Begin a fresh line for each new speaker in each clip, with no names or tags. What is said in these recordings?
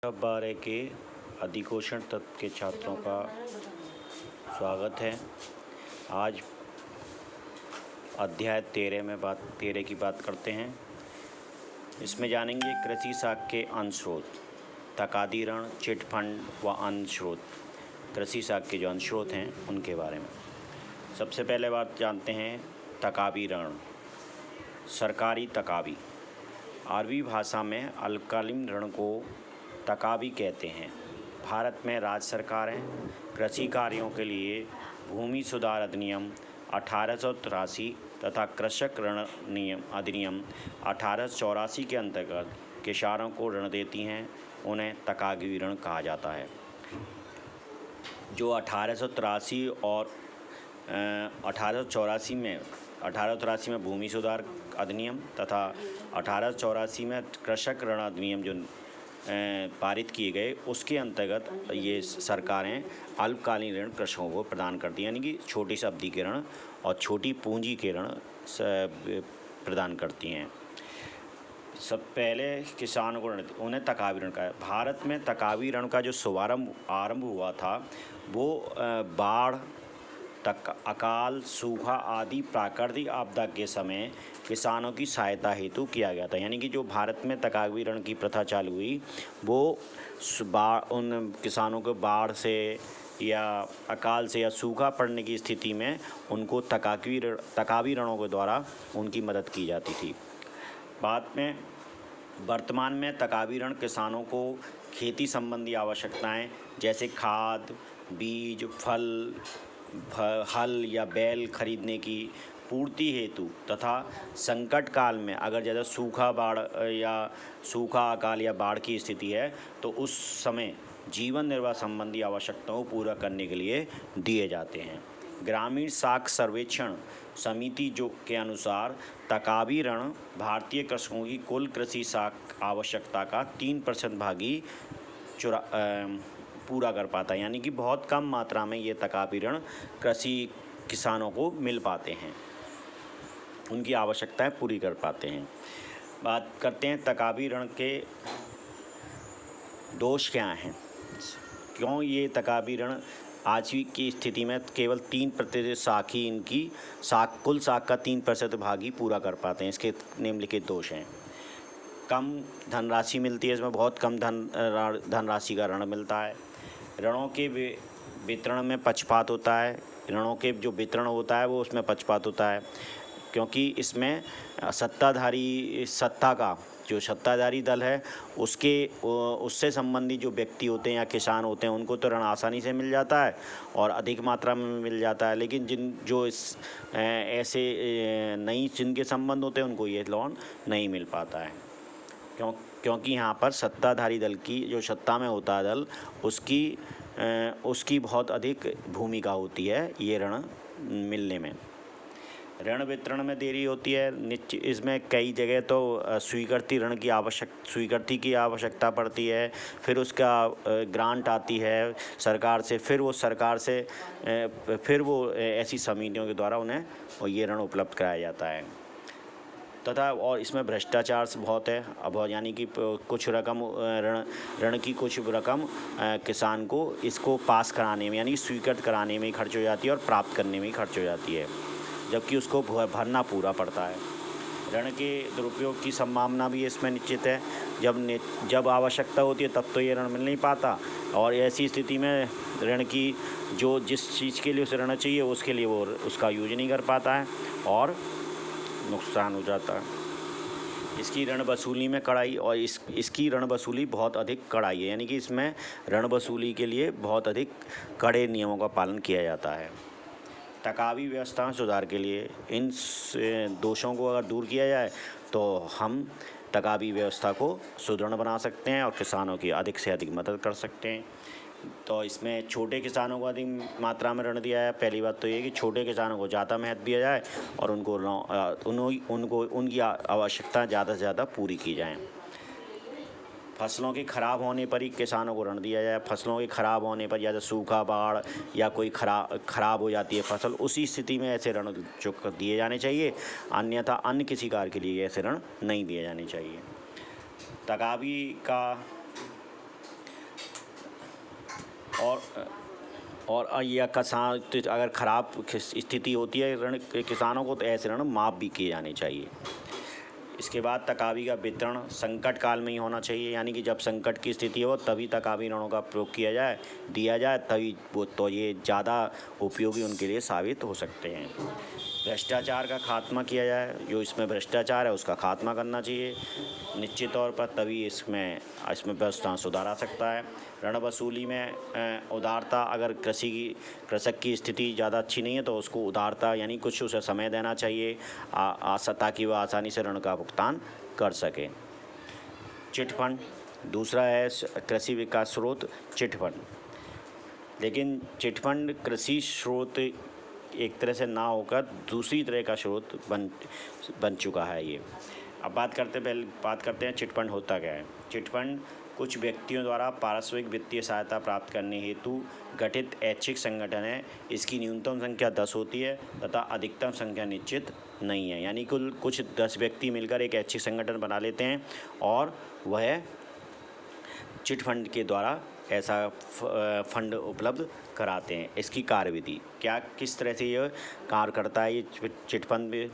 12 के अधिकोषण तत्व के छात्रों का स्वागत है। आज अध्याय 13 की बात करते हैं। इसमें जानेंगे कृषि साख के अन्य स्रोत, तकादी ऋण, चिट फंड व अन्य स्रोत। कृषि साख के जो अन्य स्रोत हैं उनके बारे में सबसे पहले बात जानते हैं तकावी ऋण। सरकारी तकावी अरबी भाषा में अल्पकालीन ऋण को तकावी कहते हैं। भारत में राज्य सरकारें कृषि कार्यों के लिए भूमि सुधार अधिनियम 1883 तथा कृषक ऋण अधिनियम 1884 के अंतर्गत किसानों को ऋण देती हैं। उन्हें तकावी ऋण कहा जाता है। जो 1883 और 1884 में भूमि सुधार अधिनियम तथा 1884 में कृषक ऋण अधिनियम जो पारित किए गए, उसके अंतर्गत ये सरकारें अल्पकालीन ऋण कृषकों को प्रदान करती हैं, यानी कि छोटी सी अवधि के ऋण और छोटी पूंजी के ऋण प्रदान करती हैं। सब पहले किसानों को ऋण उन्हें तकावी ऋण का है। भारत में तकावी ऋण का जो आरंभ हुआ था वो बाढ़, अकाल, सूखा आदि प्राकृतिक आपदा के समय किसानों की सहायता हेतु किया गया था। यानी कि जो भारत में तकावी ऋण की प्रथा चालू हुई वो उन किसानों को बाढ़ से या अकाल से या सूखा पड़ने की स्थिति में उनको तकावी ऋणों के द्वारा उनकी मदद की जाती थी। बाद में वर्तमान में तकावी ऋण किसानों को खेती संबंधी आवश्यकताएं जैसे खाद, बीज, फल, हल या बैल खरीदने की पूर्ति हेतु तथा संकट काल में अगर ज़्यादा सूखा, अकाल या बाढ़ की स्थिति है तो उस समय जीवन निर्वाह संबंधी आवश्यकताओं को पूरा करने के लिए दिए जाते हैं। ग्रामीण साख सर्वेक्षण समिति के अनुसार तकावी ऋण भारतीय कृषकों की कुल कृषि साख आवश्यकता का 3% भागी पूरा कर पाता है। यानी कि बहुत कम मात्रा में ये तकावी ऋण कृषि किसानों को मिल पाते हैं, उनकी आवश्यकताएं पूरी कर पाते हैं। बात करते हैं तकावी ऋण के दोष क्या हैं, क्यों ये तकावी ऋण आज की स्थिति में केवल 3% साख ही इनकी कुल साख का 3% भाग ही पूरा कर पाते हैं। इसके निम्नलिखित दोष हैं। कम धनराशि मिलती है, इसमें बहुत कम धनराशि का ऋण मिलता है। ऋणों के वितरण में पक्षपात होता है। ऋणों के जो वितरण होता है वो उसमें पक्षपात होता है, क्योंकि इसमें सत्ताधारी दल है उससे संबंधित जो व्यक्ति होते हैं या किसान होते हैं उनको तो ऋण आसानी से मिल जाता है और अधिक मात्रा में मिल जाता है, लेकिन जिनके संबंध होते हैं उनको ये लोन नहीं मिल पाता है। क्योंकि यहाँ पर सत्ताधारी दल की जो सत्ता में होता है दल उसकी बहुत अधिक भूमिका होती है ये ऋण मिलने में। ऋण वितरण में देरी होती है। इसमें कई जगह तो स्वीकृति की आवश्यकता पड़ती है, फिर उसका ग्रांट आती है सरकार से, फिर वो ऐसी समितियों के द्वारा उन्हें ये ऋण उपलब्ध कराया जाता है। तथा और इसमें भ्रष्टाचार बहुत है। अब यानी कि कुछ रकम ऋण की कुछ रकम किसान को इसको पास कराने में यानी स्वीकृत कराने में ही खर्च हो जाती है और प्राप्त करने में ही खर्च हो जाती है, जबकि उसको भरना पूरा पड़ता है। ऋण के दुरुपयोग की संभावना भी इसमें निश्चित है। जब आवश्यकता होती है तब तो ये ऋण मिल नहीं पाता, और ऐसी स्थिति में ऋण की जिस चीज़ के लिए उसे ऋण चाहिए उसके लिए वो उसका यूज नहीं कर पाता है और नुकसान हो जाता है। इसकी ऋण वसूली में कड़ाई और इसकी ऋण वसूली बहुत अधिक कड़ाई है, यानी कि इसमें ऋण वसूली के लिए बहुत अधिक कड़े नियमों का पालन किया जाता है। तकावी व्यवस्था में सुधार के लिए इन दोषों को अगर दूर किया जाए तो हम तकावी व्यवस्था को सुदृढ़ बना सकते हैं और किसानों की अधिक से अधिक मदद कर सकते हैं। तो इसमें छोटे किसानों को अधिक मात्रा में ऋण दिया है। पहली बात तो ये कि छोटे किसानों को ज़्यादा महत्व दिया जाए और उनको उनकी आवश्यकता ज़्यादा से ज़्यादा पूरी की जाए। फसलों के ख़राब होने पर ही किसानों को ऋण दिया जाए। फसलों के ख़राब होने पर या तो सूखा, बाढ़ या कोई ख़राब हो जाती है फसल, उसी स्थिति में ऐसे ऋण दिए जाने चाहिए, अन्यथा अन्य किसी कार्य के लिए ऐसे ऋण नहीं दिए जाने चाहिए। तकावी का और या किसान अगर ख़राब स्थिति होती है ऋण किसानों को, तो ऐसे ऋण माफ़ भी किए जाने चाहिए। इसके बाद तकावी का वितरण संकट काल में ही होना चाहिए, यानी कि जब संकट की स्थिति हो तभी तकावी ऋणों का प्रयोग किया जाए, दिया जाए, तभी वो तो ये ज़्यादा उपयोगी उनके लिए साबित हो सकते हैं। भ्रष्टाचार का खात्मा किया जाए, जो इसमें भ्रष्टाचार है उसका खात्मा करना चाहिए निश्चित तौर पर, तभी इसमें व्यवस्था सुधार आ सकता है। ऋण वसूली में उदारता, अगर कृषक की स्थिति ज़्यादा अच्छी नहीं है तो उसको उदारता यानी कुछ उसे समय देना चाहिए ताकि वह आसानी से ऋण का भुगतान कर सके। चिट फंड दूसरा है कृषि विकास स्रोत चिट फंड, लेकिन चिट फंड कृषि स्रोत एक तरह से ना होकर दूसरी तरह का स्रोत बन चुका है ये। अब बात करते हैं चिट फंड होता क्या है। चिट फंड कुछ व्यक्तियों द्वारा पारस्परिक वित्तीय सहायता प्राप्त करने हेतु गठित ऐच्छिक संगठन है। इसकी न्यूनतम संख्या 10 होती है तथा अधिकतम संख्या निश्चित नहीं है, यानी कुछ 10 व्यक्ति मिलकर एक ऐच्छिक संगठन बना लेते हैं और वह चिट फंड के द्वारा ऐसा फंड उपलब्ध कराते हैं। इसकी कार्यविधि किस तरह से यह कार्य करता है, ये चिट फंड भी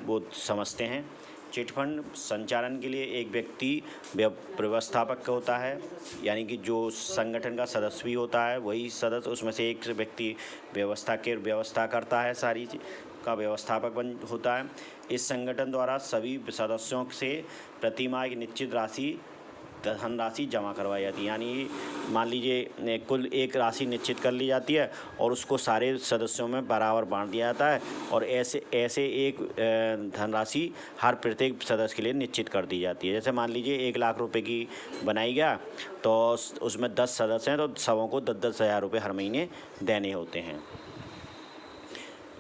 वो समझते हैं। चिट फंड संचालन के लिए एक व्यक्ति व्यवस्थापक होता है, यानी कि जो संगठन का सदस्य भी होता है वही सदस्य, उसमें से एक व्यक्ति व्यवस्था करता है, सारी का व्यवस्थापक होता है। इस संगठन द्वारा सभी सदस्यों से प्रतिमाह एक निश्चित धनराशि जमा करवाई जाती है, यानी मान लीजिए कुल एक राशि निश्चित कर ली जाती है और उसको सारे सदस्यों में बराबर बांट दिया जाता है और ऐसे एक धनराशि हर प्रत्येक सदस्य के लिए निश्चित कर दी जाती है। जैसे मान लीजिए 1 लाख रुपए की बनाई गया तो उसमें 10 सदस्य हैं तो सबों को 10-10 हज़ार रुपये हर महीने देने होते हैं।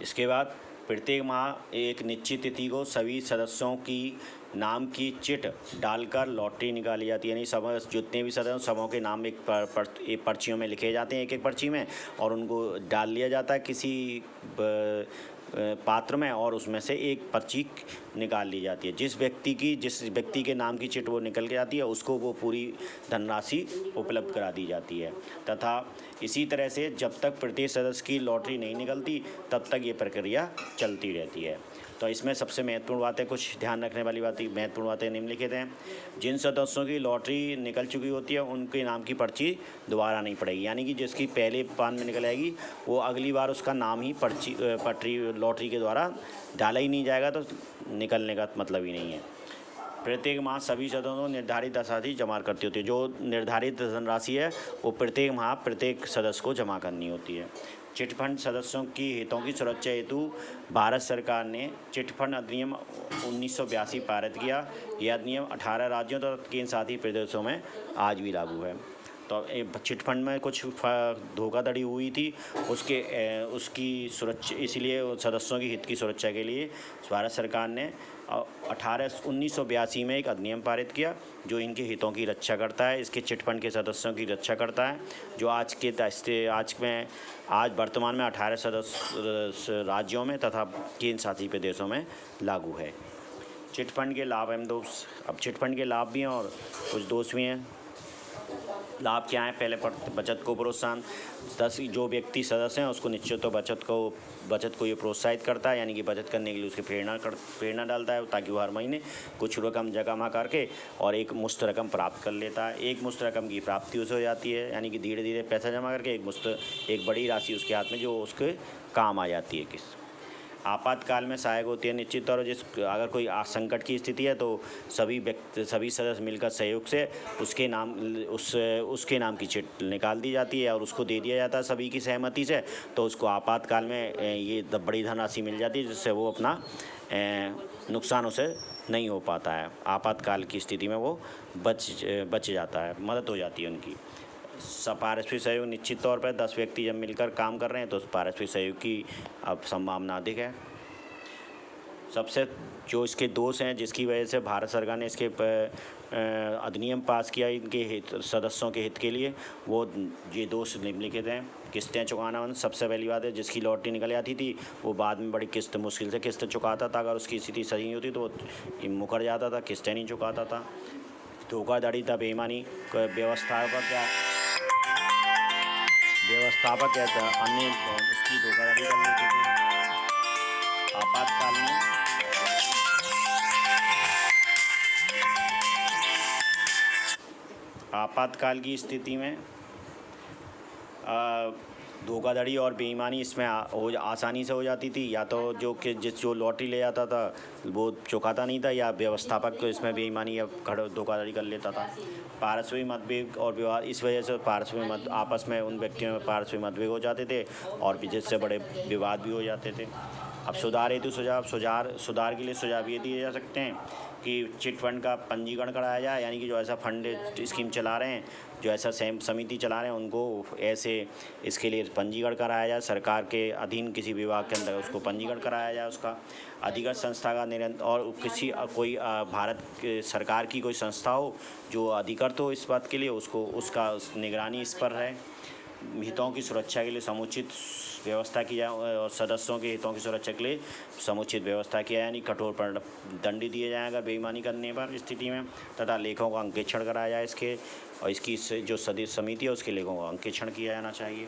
इसके बाद प्रत्येक माह एक निश्चित तिथि को सभी सदस्यों की नाम की चिट डालकर लॉटरी निकाली जाती है, यानी सब जितने भी सदस्य सबों के नाम एक पर्चियों में लिखे जाते हैं, एक पर्ची में, और उनको डाल लिया जाता है किसी पात्र में और उसमें से एक पर्ची निकाल ली जाती है। जिस व्यक्ति के नाम की चिट वो निकल के आती है उसको वो पूरी धनराशि उपलब्ध करा दी जाती है तथा इसी तरह से जब तक प्रत्येक सदस्य की लॉटरी नहीं निकलती तब तक ये प्रक्रिया चलती रहती है। तो इसमें सबसे महत्वपूर्ण बातें, कुछ ध्यान रखने वाली महत्वपूर्ण बातें निम्नलिखित हैं। जिन सदस्यों की लॉटरी निकल चुकी होती है उनके नाम की पर्ची दोबारा नहीं पड़ेगी, यानी कि जिसकी पहले पान में निकल आएगी वो अगली बार उसका नाम ही लॉटरी के द्वारा डाला ही नहीं जाएगा, तो निकलने का मतलब ही नहीं है। प्रत्येक माह सभी सदस्यों को निर्धारित धनराशि जमा करती होती है। जो निर्धारित धनराशि है वो प्रत्येक माह प्रत्येक सदस्य को जमा करनी होती है। चिट फंड सदस्यों की हितों की सुरक्षा हेतु भारत सरकार ने चिट फंड अधिनियम 1982 पारित किया। यह अधिनियम 18 राज्यों तथा केंद्र शासित प्रदेशों में आज भी लागू है। तो चिट फंड में कुछ धोखाधड़ी हुई थी, उसकी सुरक्षा, इसलिए सदस्यों की हित की सुरक्षा के लिए भारत सरकार ने 1982 में एक अधिनियम पारित किया जो इनके हितों की रक्षा करता है, इसके चिट फंड के सदस्यों की रक्षा करता है, जो आज वर्तमान में 18 सदस्य राज्यों में तथा केंद्र शासित प्रदेशों में लागू है। चिट फंड के लाभ एवं दोष। अब चिट फंड के लाभ भी हैं और कुछ दोष भी हैं। लाभ क्या है? पहले बचत को प्रोत्साहन, 10 जो व्यक्ति सदस्य हैं उसको निश्चित तो बचत को ये प्रोत्साहित करता है, यानी कि बचत करने के लिए उसकी प्रेरणा डालता है ताकि वो हर महीने कुछ रकम जमा करके और एक मुश्त रकम प्राप्त कर लेता है। एक मुश्त रकम की प्राप्ति उसे हो जाती है, यानी कि धीरे धीरे पैसा जमा करके एक बड़ी राशि उसके हाथ में जो उसके काम आ जाती है। आपातकाल में सहायक होती है निश्चित तौर पर। अगर कोई संकट की स्थिति है तो सभी सदस्य मिलकर सहयोग से उसके नाम की चिट निकाल दी जाती है और उसको दे दिया जाता है सभी की सहमति से, तो उसको आपातकाल में ये बड़ी धनराशि मिल जाती है जिससे वो अपना नुकसान उसे नहीं हो पाता है। आपातकाल की स्थिति में वो बच जाता है, मदद हो जाती है उनकी। पारस्परिक सहयोग निश्चित तौर पर 10 व्यक्ति जब मिलकर काम कर रहे हैं तो पारस्परिक सहयोग की अब संभावना अधिक है। सबसे जो इसके दोष हैं जिसकी वजह से भारत सरकार ने इसके अधिनियम पास किया इनके सदस्यों के हित के लिए, वो ये दोष निम्नलिखित हैं। किस्तें चुकाना बंद। सबसे पहली बात है जिसकी लॉटरी निकल आती थी वो बाद में बड़ी मुश्किल से किस्त चुकाता था, अगर उसकी स्थिति सही नहीं होती तो वो मुकर जाता था, किस्तें नहीं चुकाता था। धोखाधड़ी था, बेईमानी व्यवस्था का क्या व्यवस्थापक या अन्य उसकी धोखाधड़ी कर लेते थे। आपातकाल में आपातकाल की स्थिति में धोखाधड़ी और बेईमानी इसमें आसानी से हो जाती थी। या तो जो लॉटरी ले जाता था वो चुकाता नहीं था, या व्यवस्थापक को इसमें बेईमानी या धोखाधड़ी कर लेता था। पारस्परिक मतभेद और विवाद, इस वजह से पारस्परिक मत आपस में उन व्यक्तियों में पारस्परिक मतभेद हो जाते थे और जिससे बड़े विवाद भी हो जाते थे। अब सुधार हेतु सुधार के लिए सुझाव ये दिए जा सकते हैं कि चिट फंड का पंजीकरण कराया जाए, यानी कि जो ऐसा फंड स्कीम चला रहे हैं, जो ऐसा समिति चला रहे हैं, उनको ऐसे इसके लिए पंजीकरण कराया जाए। सरकार के अधीन किसी विभाग के अंदर उसको पंजीकरण कराया जाए। उसका अधिकृत संस्था का निरंतर और किसी कोई भारत के सरकार की कोई संस्था हो जो अधिकृत हो इस बात के लिए, उसका निगरानी इस पर रहे। हितों की सुरक्षा के लिए समुचित व्यवस्था की जाए और सदस्यों के हितों की सुरक्षा के लिए समुचित व्यवस्था किया, यानी कठोर पर दंड दिए जाए अगर बेईमानी करने पर स्थिति में, तथा लेखों का अंकेक्षण कराया जाए इसके, और इसकी जो समिति है उसके लेखों का अंकेक्षण किया जाना चाहिए।